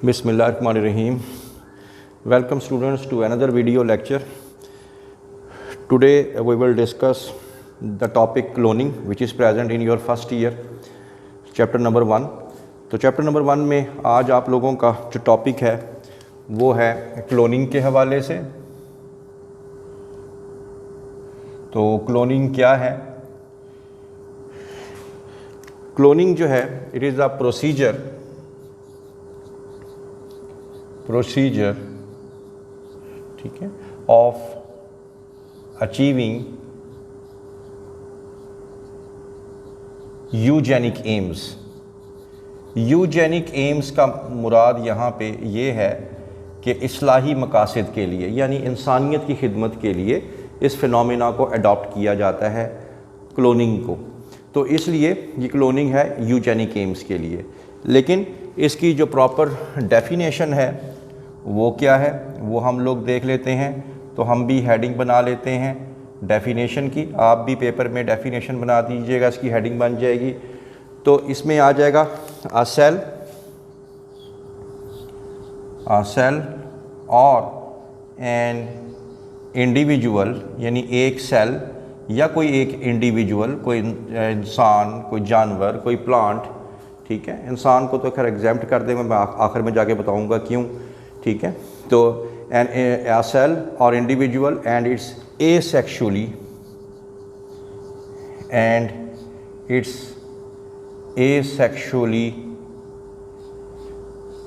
Bismillahirrahmanirrahim. Welcome students to another video lecture. Today we will discuss the topic cloning which is present in your first year chapter number 1. तो chapter number 1 में आज आप लोगों का जो topic है वो है क्लोनिंग के हवाले से। तो क्लोनिंग क्या है? क्लोनिंग जो है इट इज़ अ प्रोसीजर ठीक है of achieving eugenic AIIMS. Eugenic AIIMS का मुराद यहाँ पे ये है कि इस्लाही मकासद के लिए यानी इंसानियत की खिदमत के लिए इस फिनोमेना को अडॉप्ट किया जाता है क्लोनिंग को। तो इसलिए ये क्लोनिंग है यूजेनिक एम्स के लिए। लेकिन इसकी जो प्रॉपर डेफिनेशन है वो क्या है वो हम लोग देख लेते हैं। तो हम भी हेडिंग बना लेते हैं डेफिनेशन की। आप भी पेपर में डेफिनेशन बना दीजिएगा, इसकी हेडिंग बन जाएगी। तो इसमें आ जाएगा अ सेल और एन इंडिविजुअल यानी एक सेल या कोई एक इंडिविजुअल, कोई इंसान, कोई जानवर, कोई प्लांट। ठीक है, इंसान को तो खैर एग्जाम्प्ट कर देंगे, मैं आखिर में जाके बताऊंगा क्यों। ठीक है, तो एन ए सेल और individual and it's asexually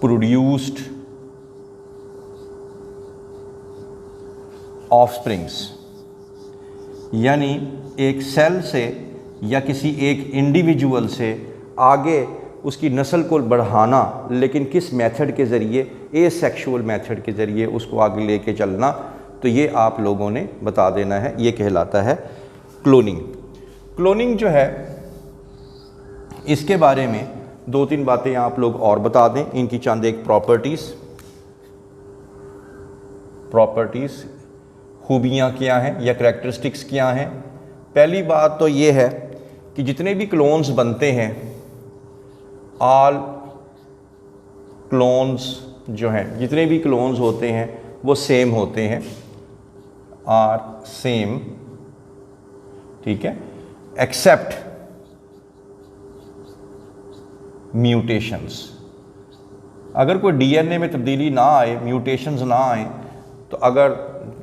produced offsprings, यानी एक सेल से या किसी एक इंडिविजुअल से आगे उसकी नस्ल को बढ़ाना, लेकिन किस मेथड के ज़रिए? एसेक्सुअल मेथड के ज़रिए उसको आगे लेके चलना। तो ये आप लोगों ने बता देना है, ये कहलाता है क्लोनिंग। क्लोनिंग जो है इसके बारे में 2-3 बातें आप लोग और बता दें। इनकी चंद एक प्रॉपर्टीज़ खूबियाँ क्या हैं या करैक्टरिस्टिक्स क्या हैं। पहली बात तो ये है कि जितने भी क्लोन्स बनते हैं, ऑल क्लोन्स जो हैं, जितने भी क्लोन्स होते हैं वो सेम होते हैं, आर सेम। ठीक है, एक्सेप्ट म्यूटेशंस। अगर कोई डीएनए में तब्दीली ना आए, म्यूटेशंस ना आए, तो अगर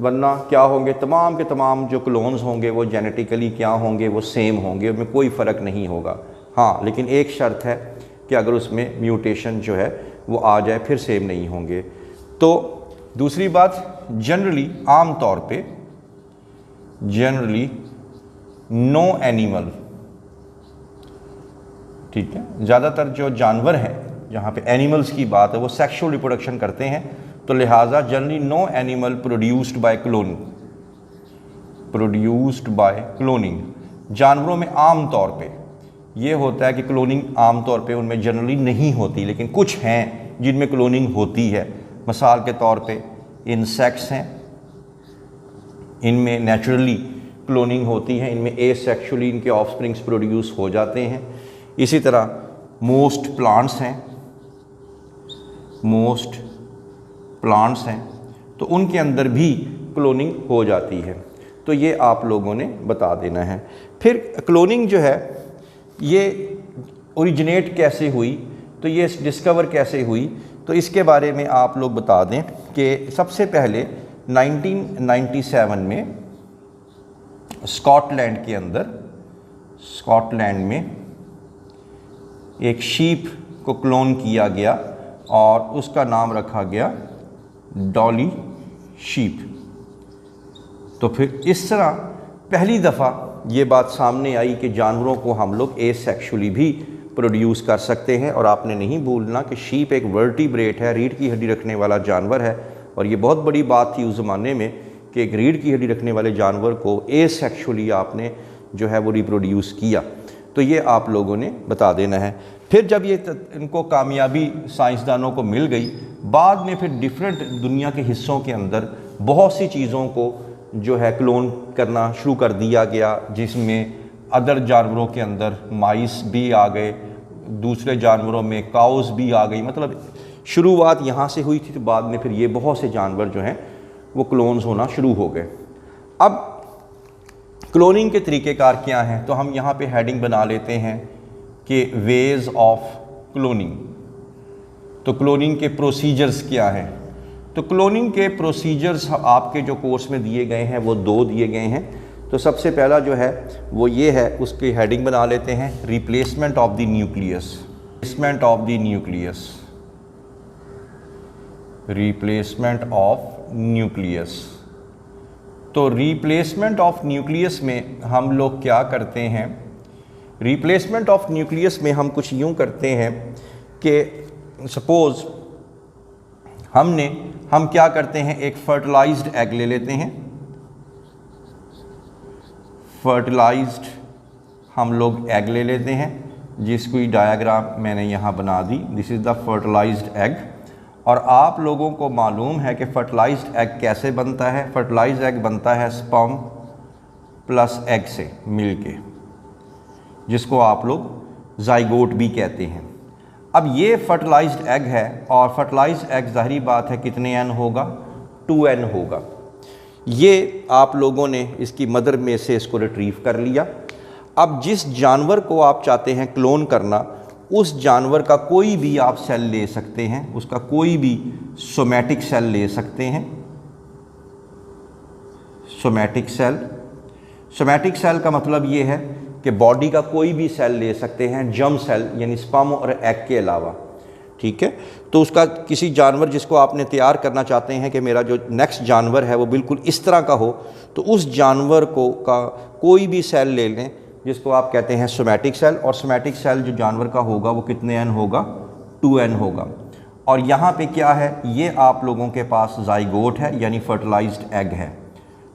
वरना क्या होंगे, तमाम के तमाम जो क्लोन्स होंगे वो जेनेटिकली क्या होंगे, वो सेम होंगे, उनमें कोई फ़र्क नहीं होगा। हाँ, लेकिन एक शर्त है कि अगर उसमें म्यूटेशन जो है वो आ जाए फिर सेम नहीं होंगे। तो दूसरी बात, जनरली आम तौर पे नो एनिमल, ठीक है, ज़्यादातर जो जानवर हैं, जहाँ पे एनिमल्स की बात है, वो सेक्सुअल रिप्रोडक्शन करते हैं। तो लिहाजा generally no animal produced by cloning. जानवरों में आम तौर पे ये होता है कि क्लोनिंग आम तौर पे उनमें जनरली नहीं होती, लेकिन कुछ हैं जिनमें क्लोनिंग होती है। मिसाल के तौर पे इंसेक्ट्स हैं, इनमें नेचुरली क्लोनिंग होती है, इनमें एसेक्सुअली इनके ऑफस्प्रिंग्स प्रोड्यूस हो जाते हैं। इसी तरह मोस्ट प्लांट्स हैं, तो उनके अंदर भी क्लोनिंग हो जाती है। तो ये आप लोगों ने बता देना है। फिर क्लोनिंग जो है ये ओरिजिनेट कैसे हुई, तो ये डिस्कवर कैसे हुई, तो इसके बारे में आप लोग बता दें कि सबसे पहले 1997 में स्कॉटलैंड में एक शीप को क्लोन किया गया और उसका नाम रखा गया डॉली शीप। तो फिर इस तरह पहली दफ़ा ये बात सामने आई कि जानवरों को हम लोग एसेक्सुअली भी प्रोड्यूस कर सकते हैं। और आपने नहीं भूलना कि शीप एक वर्टिब्रेट है, रीढ़ की हड्डी रखने वाला जानवर है। और ये बहुत बड़ी बात थी उस ज़माने में कि एक रीढ़ की हड्डी रखने वाले जानवर को एसेक्सुअली आपने जो है वो रिप्रोड्यूस किया। तो ये आप लोगों ने बता देना है। फिर जब ये इनको कामयाबी साइंसदानों को मिल गई, बाद में फिर डिफरेंट दुनिया के हिस्सों के अंदर बहुत सी चीज़ों को जो है क्लोन करना शुरू कर दिया गया, जिसमें अदर जानवरों के अंदर माइस भी आ गए, दूसरे जानवरों में काउस भी आ गई। मतलब शुरुआत यहाँ से हुई थी, तो बाद में फिर ये बहुत से जानवर जो हैं वो क्लोन्स होना शुरू हो गए। अब क्लोनिंग के तरीक़ेकार क्या हैं, तो हम यहाँ पे हेडिंग बना लेते हैं कि वेज ऑफ क्लोनिंग। तो क्लोनिंग के प्रोसीजर्स क्या हैं? तो क्लोनिंग के प्रोसीजर्स आपके जो कोर्स में दिए गए हैं वो 2 दिए गए हैं। तो सबसे पहला जो है वो ये है, उसकी हेडिंग बना लेते हैं replacement of the nucleus. Replacement of the nucleus, replacement of nucleus. तो रिप्लेसमेंट ऑफ न्यूक्लियस में हम लोग क्या करते हैं? रिप्लेसमेंट ऑफ न्यूक्लियस में हम कुछ यूँ करते हैं कि सपोज़ हम क्या करते हैं, एक फर्टिलाइज्ड एग ले लेते हैं। फर्टिलाइज्ड हम लोग एग ले लेते हैं, जिसकी डायग्राम मैंने यहाँ बना दी। This is the fertilized egg. और आप लोगों को मालूम है कि फर्टिलाइज्ड एग कैसे बनता है? फर्टिलाइज्ड एग बनता है स्पर्म प्लस एग से मिलके, जिसको आप लोग जाइगोट भी कहते हैं। अब ये फर्टिलाइज्ड एग है, और फर्टिलाइज्ड एग ज़ाहिरी बात है कितने एन होगा? 2n होगा। ये आप लोगों ने इसकी मदर में से इसको रिट्रीव कर लिया। अब जिस जानवर को आप चाहते हैं क्लोन करना, उस जानवर का कोई भी आप सेल ले सकते हैं, उसका कोई भी सोमैटिक सेल ले सकते हैं। सोमैटिक सेल, सोमैटिक सेल का मतलब ये है कि बॉडी का कोई भी सेल ले सकते हैं, जर्म सेल यानी स्पर्म और एग के अलावा, ठीक है। तो उसका किसी जानवर जिसको आपने तैयार करना चाहते हैं कि मेरा जो नेक्स्ट जानवर है वो बिल्कुल इस तरह का हो, तो उस जानवर को का कोई भी सेल ले लें जिसको आप कहते हैं सोमैटिक सेल। और सोमैटिक सेल जो जानवर का होगा वो कितने एन होगा? 2n होगा। और यहाँ पे क्या है, ये आप लोगों के पास जाइगोट है यानी फर्टिलाइज्ड एग है।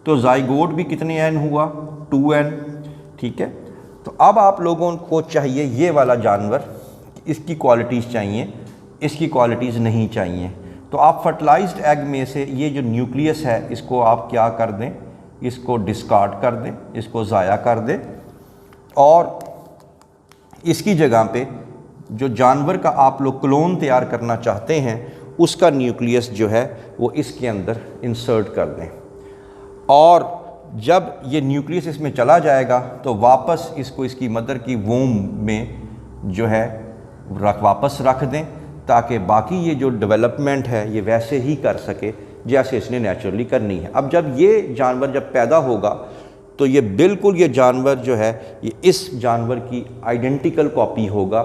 तो जाइगोट भी कितने एन हुआ? 2n, ठीक है। तो अब आप लोगों को चाहिए ये वाला जानवर, इसकी क्वालिटीज़ चाहिए, इसकी क्वालिटीज़ नहीं चाहिए। तो आप फर्टिलाइज्ड एग में से ये जो न्यूक्लियस है इसको आप क्या कर दें? इसको डिस्कार्ड कर दें, इसको ज़ाया कर दें, और इसकी जगह पे जो जानवर का आप लोग क्लोन तैयार करना चाहते हैं उसका न्यूक्लियस जो है वो इसके अंदर इंसर्ट कर दें। और जब ये न्यूक्लियस इसमें चला जाएगा तो वापस इसको इसकी मदर की वूम में जो है वापस रख दें, ताकि बाकी ये जो डेवलपमेंट है ये वैसे ही कर सके जैसे इसने नेचुरली करनी है। अब जब ये जानवर जब पैदा होगा तो ये बिल्कुल ये जानवर जो है ये इस जानवर की आइडेंटिकल कॉपी होगा।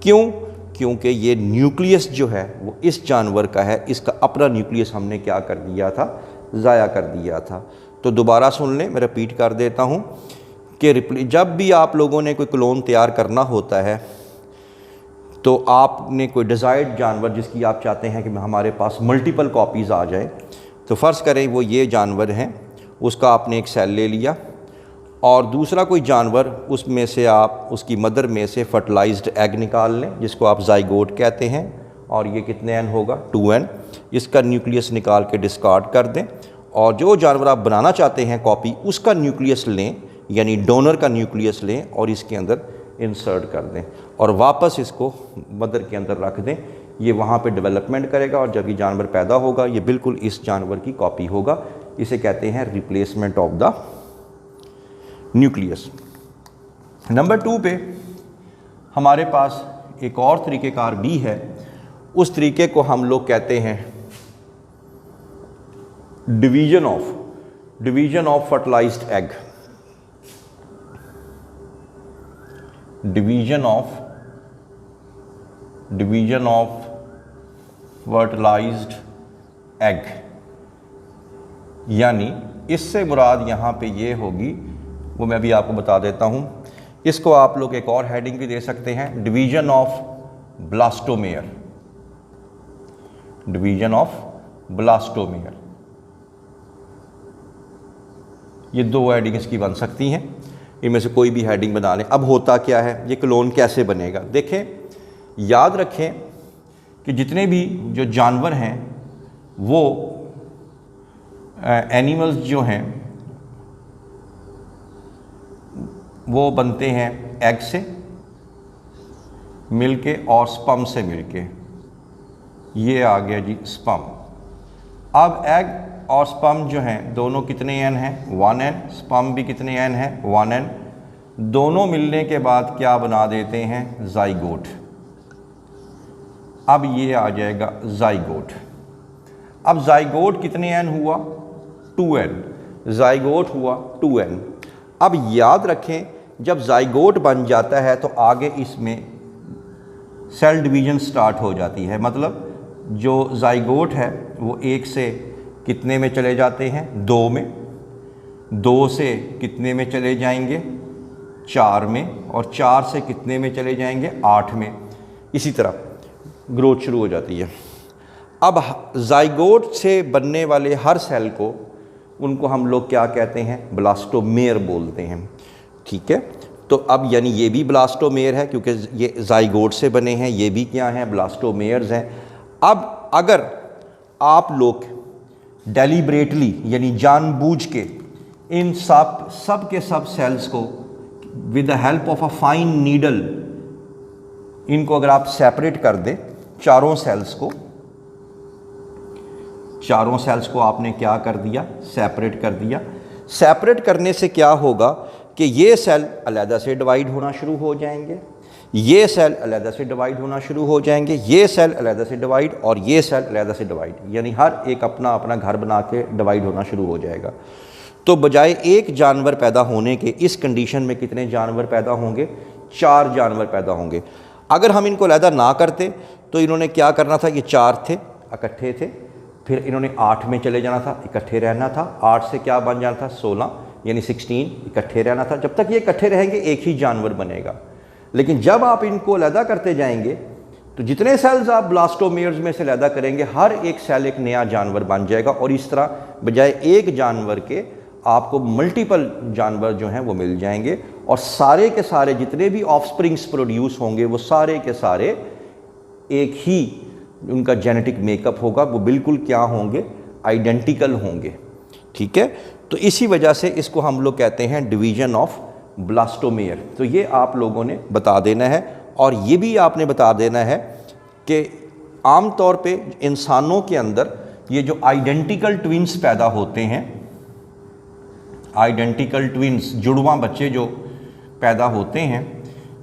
क्यों? क्योंकि ये न्यूक्लियस जो है वो इस जानवर का है, इसका अपना न्यूक्लियस हमने क्या कर दिया था? ज़ाया कर दिया था। तो दोबारा सुन लें, मैं रिपीट कर देता हूँ कि जब भी आप लोगों ने कोई क्लोन तैयार करना होता है तो आपने कोई डिज़ायर्ड जानवर जिसकी आप चाहते हैं कि हमारे पास मल्टीपल कॉपीज़ आ जाए, तो फ़र्ज़ करें वो ये जानवर हैं, उसका आपने एक सेल ले लिया, और दूसरा कोई जानवर उसमें से आप उसकी मदर में से फर्टिलाइज्ड एग निकाल लें जिसको आप जाइगोट कहते हैं, और ये कितने एन होगा? 2n। इसका न्यूक्लियस निकाल के डिस्कार्ड कर दें, और जो जानवर आप बनाना चाहते हैं कॉपी, उसका न्यूक्लियस लें यानी डोनर का न्यूक्लियस लें और इसके अंदर इंसर्ट कर दें, और वापस इसको मदर के अंदर रख दें। ये वहाँ पे डेवलपमेंट करेगा, और जब ये जानवर पैदा होगा ये बिल्कुल इस जानवर की कॉपी होगा। इसे कहते हैं replacement of the nucleus. Number 2 पे हमारे पास एक और तरीक़ेकार भी है। उस तरीके को हम लोग कहते हैं division of fertilised egg. Division of fertilised egg, यानी इससे मुराद यहाँ पे ये होगी, वो मैं भी आपको बता देता हूँ। इसको आप लोग एक और हेडिंग भी दे सकते हैं, division of blastomere. Division of blastomere, ये 2 हेडिंग इसकी बन सकती हैं, इनमें से कोई भी हेडिंग बना लें। अब होता क्या है, ये क्लोन कैसे बनेगा? देखें, याद रखें कि जितने भी जो जानवर हैं वो एनिमल्स जो हैं वो बनते हैं एग से मिलके और स्पर्म से मिलके। ये आ गया जी स्पर्म। अब एग और स्पर्म जो हैं दोनों कितने एन हैं, 1n, स्पर्म भी कितने एन है, 1n। दोनों मिलने के बाद क्या बना देते हैं, जाइगोट। अब ये आ जाएगा जाइगोट। अब जाइगोट कितने एन हुआ, 2n, जाइगोट हुआ 2n। अब याद रखें जब जाइगोट बन जाता है तो आगे इसमें सेल डिवीजन स्टार्ट हो जाती है, मतलब जो जाइगोट है वो 1 से कितने में चले जाते हैं, 2 में, 2 से कितने में चले जाएंगे, 4 में, और 4 से कितने में चले जाएंगे, 8 में। इसी तरह ग्रोथ शुरू हो जाती है। अब जाइगोट से बनने वाले हर सेल को, उनको हम लोग क्या कहते हैं, ब्लास्टोमेयर बोलते हैं। ठीक है, तो अब यानी ये भी ब्लास्टोमेयर है क्योंकि ये जाइगोट से बने हैं, ये भी क्या हैं, ब्लास्टोमेयर्स हैं। अब अगर आप लोग डेलिब्रेटली यानी जानबूझ के इन सब के सब सेल्स को with the help of a fine needle, इनको अगर आप सेपरेट कर दें, चारों सेल्स को आपने क्या कर दिया, सेपरेट कर दिया। सेपरेट करने से क्या होगा कि ये सेल अलग से डिवाइड होना शुरू हो जाएंगे, ये सेल अलग से डिवाइड होना शुरू हो जाएंगे, ये सेल अलग से डिवाइड, और ये सेल अलग से डिवाइड, यानी हर एक अपना अपना घर बना के डिवाइड होना शुरू हो जाएगा। तो बजाय एक जानवर पैदा होने के इस कंडीशन में कितने जानवर पैदा होंगे, 4 जानवर पैदा होंगे। अगर हम इनको अलग ना करते तो इन्होंने क्या करना था, ये 4 थे इकट्ठे थे, फिर इन्होंने 8 में चले जाना था, इकट्ठे रहना था, 8 से क्या बन जाना था, 16 यानी 16, इकट्ठे रहना था। जब तक ये इकट्ठे रहेंगे एक ही जानवर बनेगा। लेकिन जब आप इनको अलग करते जाएंगे तो जितने सेल्स आप ब्लास्टोमेयर्स में से अलग करेंगे, हर एक सेल एक नया जानवर बन जाएगा, और इस तरह बजाय एक जानवर के आपको मल्टीपल जानवर जो हैं वो मिल जाएंगे, और सारे के सारे जितने भी ऑफस्प्रिंग्स प्रोड्यूस होंगे वो सारे के सारे एक ही उनका जेनेटिक मेकअप होगा, वो बिल्कुल क्या होंगे, आइडेंटिकल होंगे। ठीक है, तो इसी वजह से इसको हम लोग कहते हैं डिवीजन ऑफ ब्लास्टोमेयर। तो ये आप लोगों ने बता देना है, और ये भी आपने बता देना है कि आम तौर पे इंसानों के अंदर ये जो आइडेंटिकल ट्विंस पैदा होते हैं, आइडेंटिकल ट्विंस जुड़वां बच्चे जो पैदा होते हैं,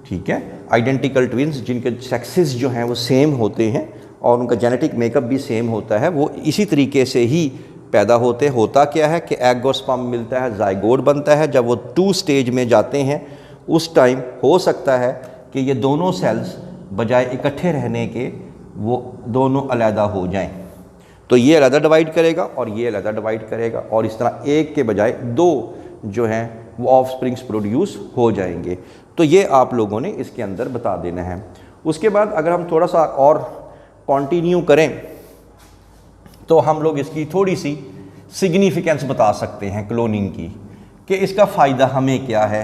ठीक है, आइडेंटिकल ट्विंस जिनके सेक्सेस जो हैं वो सेम होते हैं और उनका जेनेटिक मेकअप भी सेम होता है, वो इसी तरीके से ही पैदा होते। होता क्या है कि एग और स्पर्म मिलता है, जाइगोट बनता है। जब वो 2 स्टेज में जाते हैं उस टाइम हो सकता है कि ये दोनों सेल्स बजाय इकट्ठे रहने के वो दोनों अलहदा हो जाएं, तो ये अलहदा डिवाइड करेगा और ये अलहदा डिवाइड करेगा, और इस तरह एक के बजाय 2 जो हैं वो ऑफस्प्रिंग्स प्रोड्यूस हो जाएंगे। तो ये आप लोगों ने इसके अंदर बता देना है। उसके बाद अगर हम थोड़ा सा और कंटिन्यू करें तो हम लोग इसकी थोड़ी सी सिग्निफिकेंस बता सकते हैं क्लोनिंग की, कि इसका फ़ायदा हमें क्या है,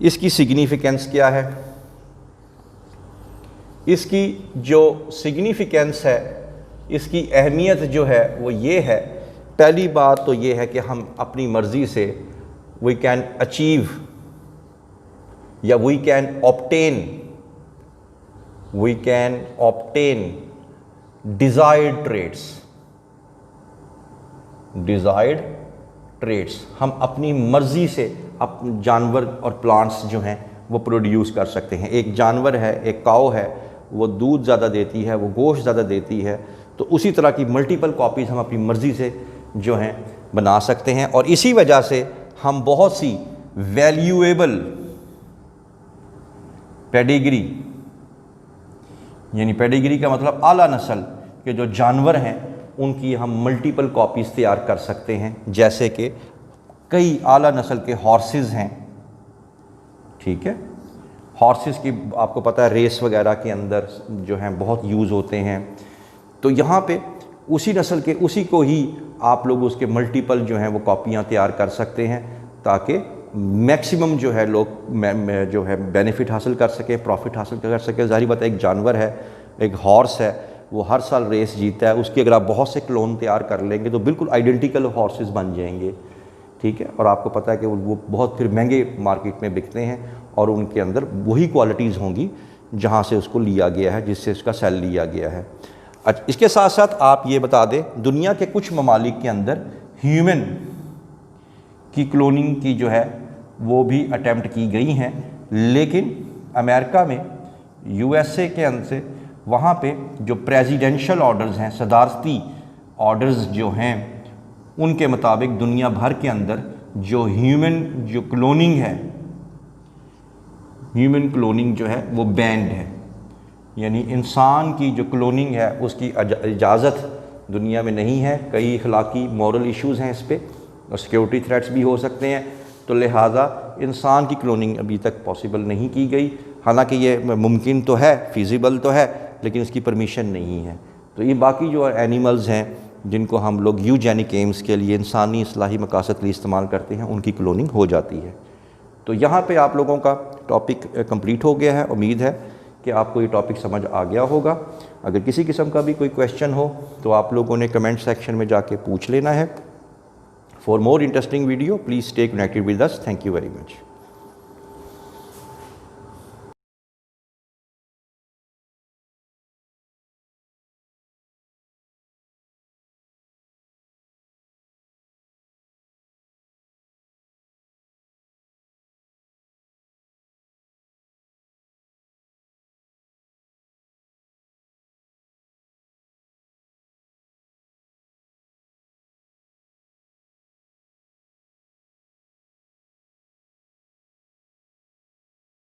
इसकी सिग्निफिकेंस क्या है। इसकी जो सिग्निफिकेंस है, इसकी अहमियत जो है वो ये है, पहली बात तो ये है कि हम अपनी मर्ज़ी से वी कैन अचीव या we can obtain desired traits. हम अपनी मर्ज़ी से जानवर और प्लांट्स जो हैं वो प्रोड्यूस कर सकते हैं। एक जानवर है, एक काऊ है, वो दूध ज़्यादा देती है, वो गोश्त ज़्यादा देती है, तो उसी तरह की मल्टीपल कॉपीज़ हम अपनी मर्ज़ी से जो हैं बना सकते हैं। और इसी वजह से हम बहुत सी वैल्यूएबल पेडिग्री, यानी पेडिग्री का मतलब आला नस्ल के जो जानवर हैं उनकी हम मल्टीपल कॉपीज़ तैयार कर सकते हैं। जैसे कि कई आला नस्ल के हॉर्सेस हैं, ठीक है, हॉर्सेस की आपको पता है रेस वगैरह के अंदर जो हैं बहुत यूज़ होते हैं। तो यहाँ पे उसी नस्ल के उसी को ही आप लोग उसके मल्टीपल जो हैं वो कॉपियाँ तैयार कर सकते हैं, ताकि मैक्सिमम जो है लोग जो है बेनिफिट हासिल कर सकें, प्रॉफिट हासिल कर सकें। ज़ाहिर बात है, एक जानवर है, एक हॉर्स है, वो हर साल रेस जीतता है, उसके अगर आप बहुत से क्लोन तैयार कर लेंगे तो बिल्कुल आइडेंटिकल हॉर्सेस बन जाएंगे, ठीक है। और आपको पता है कि वो बहुत फिर महंगे मार्केट में बिकते हैं और उनके अंदर वही क्वालिटीज़ होंगी जहाँ से उसको लिया गया है, जिससे उसका सेल लिया गया है। अच्छा, इसके साथ साथ आप ये बता दें, दुनिया के कुछ ममालिक के अंदर ह्यूमन की क्लोनिंग की जो है वो भी अटैम्प्ट की गई हैं, लेकिन अमेरिका में, यूएसए के अंदर से वहाँ पे जो प्रेसिडेंशियल ऑर्डर्स हैं, सदारती ऑर्डर्स जो हैं, उनके मुताबिक दुनिया भर के अंदर जो ह्यूमन जो क्लोनिंग है, ह्यूमन क्लोनिंग जो है वो बैंड है। यानी इंसान की जो क्लोनिंग है उसकी इजाज़त दुनिया में नहीं है। कई अखलाकी मॉरल इश्यूज़ हैं इस पर, और सिक्योरिटी थ्रेट्स भी हो सकते हैं, तो लिहाजा इंसान की क्लोनिंग अभी तक पॉसिबल नहीं की गई। हालांकि ये मुमकिन तो है, फिजिबल तो है, लेकिन इसकी परमिशन नहीं है। तो ये बाकी जो एनिमल्स हैं जिनको हम लोग यूजेनिक एम्स के लिए, इंसानी इस्लाही मकासद के लिए इस्तेमाल करते हैं, उनकी क्लोनिंग हो जाती है। तो यहाँ पे आप लोगों का टॉपिक कंप्लीट हो गया है। उम्मीद है कि आपको ये टॉपिक समझ आ गया होगा। अगर किसी किस्म का भी कोई क्वेश्चन हो तो आप लोगों ने कमेंट सेक्शन में जाके पूछ लेना है। For more interesting video please stay connected with us. Thank you very much.